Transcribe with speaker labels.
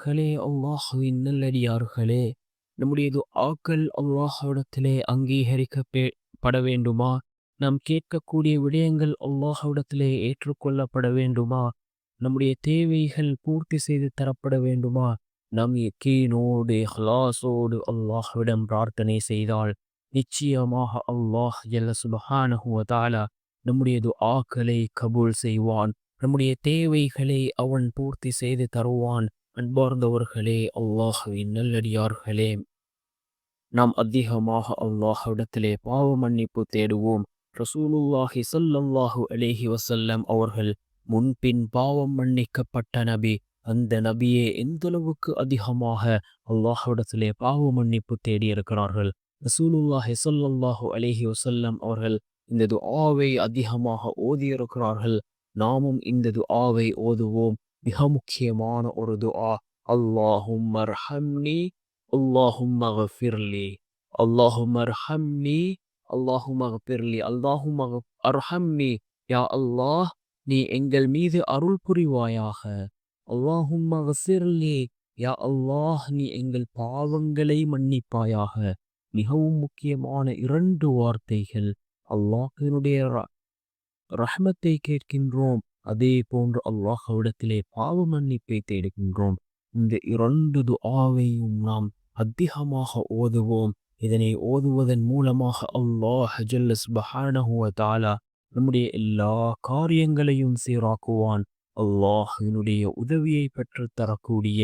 Speaker 1: மக்களே, அல்லாஹுவின் நல்லடியார்களே, நம்முடைய துஆக்கள் அல்லாஹ்விடத்திலே பட வேண்டுமா? நாம் கேட்கக்கூடிய விடயங்கள் அல்லாஹ்விடத்திலே ஏற்றுக்கொள்ளப்பட வேண்டுமா? நம்முடைய தேவைகள் பூர்த்தி செய்து தரப்பட வேண்டுமா? நாம் யக்கீனோடு, இஹ்லாஸோடு அல்லாஹ்விடம் பிரார்த்தனை செய்தால், நிச்சயமாக அல்லாஹ் ஜல்ல சுப்ஹானஹு வ தஆலா நம்முடைய துஆக்களை கபூல் செய்வான். நம்முடைய தேவைகளை அவன் பூர்த்தி செய்து தருவான். அன்பார்ந்தவர்களே, அல்லாஹுவின் நல்லடியார்களே, நாம் அதிகமாக அல்லாஹ்விடத்திலே பாவ மன்னிப்பு தேடுவோம். ரசூலுல்லாஹி ஸல்லல்லாஹு அலைஹி வஸல்லம் அவர்கள் முன்பின் பாவம் மன்னிக்கப்பட்ட நபி. அந்த நபியே எந்தளவுக்கு அதிகமாக அல்லாஹ்விடத்திலே பாவ மன்னிப்பு தேடி இருக்கிறார்கள். ரசூலுல்லாஹி ஸல்லல்லாஹு அலைஹி வஸல்லம் அவர்கள் இந்த துஆவை அதிகமாக ஓதியிருக்கிறார்கள். நாமும் இந்த துஆவை ஓதுவோம். மிக முக்கியமான ஒரு துஆ. அல்லாஹும்ம அர்ஹம்னி அல்லாஹும்ம கஃபிர்லி அல்லாஹும்ம அர்ஹம்னி அல்லாஹும்ம கஃபிர்லி அல்லாஹும்ம அர்ஹம்னி. யா அல்லாஹ், நீ எங்கள் மீது அருள் புரிவாயாக. அல்லாஹும்ம கஃபிர்லி, யா அல்லாஹ், நீ எங்கள் பாவங்களை மன்னிப்பாயாக. மிகவும் முக்கியமான 2 வார்த்தைகள். அல்லாஹ்வினுடைய ரஹ்மத்தை கேட்கின்றோம். அதே போன்று அல்லாஹ்விடத்திலே பாவ மன்னிப்பை தேடுகின்றோம். இந்த 2 துஆவையும் நாம் அதிகமாக ஓதுவோம். இதனை ஓதுவதன் மூலமாக அல்லாஹ் ஜல்ல சுப்ஹானஹு வ தஆலா நம்முடைய எல்லா காரியங்களையும் சீராக்குவான். அல்லாஹ்வினுடைய உதவியை பெற்றுத் தரக்கூடிய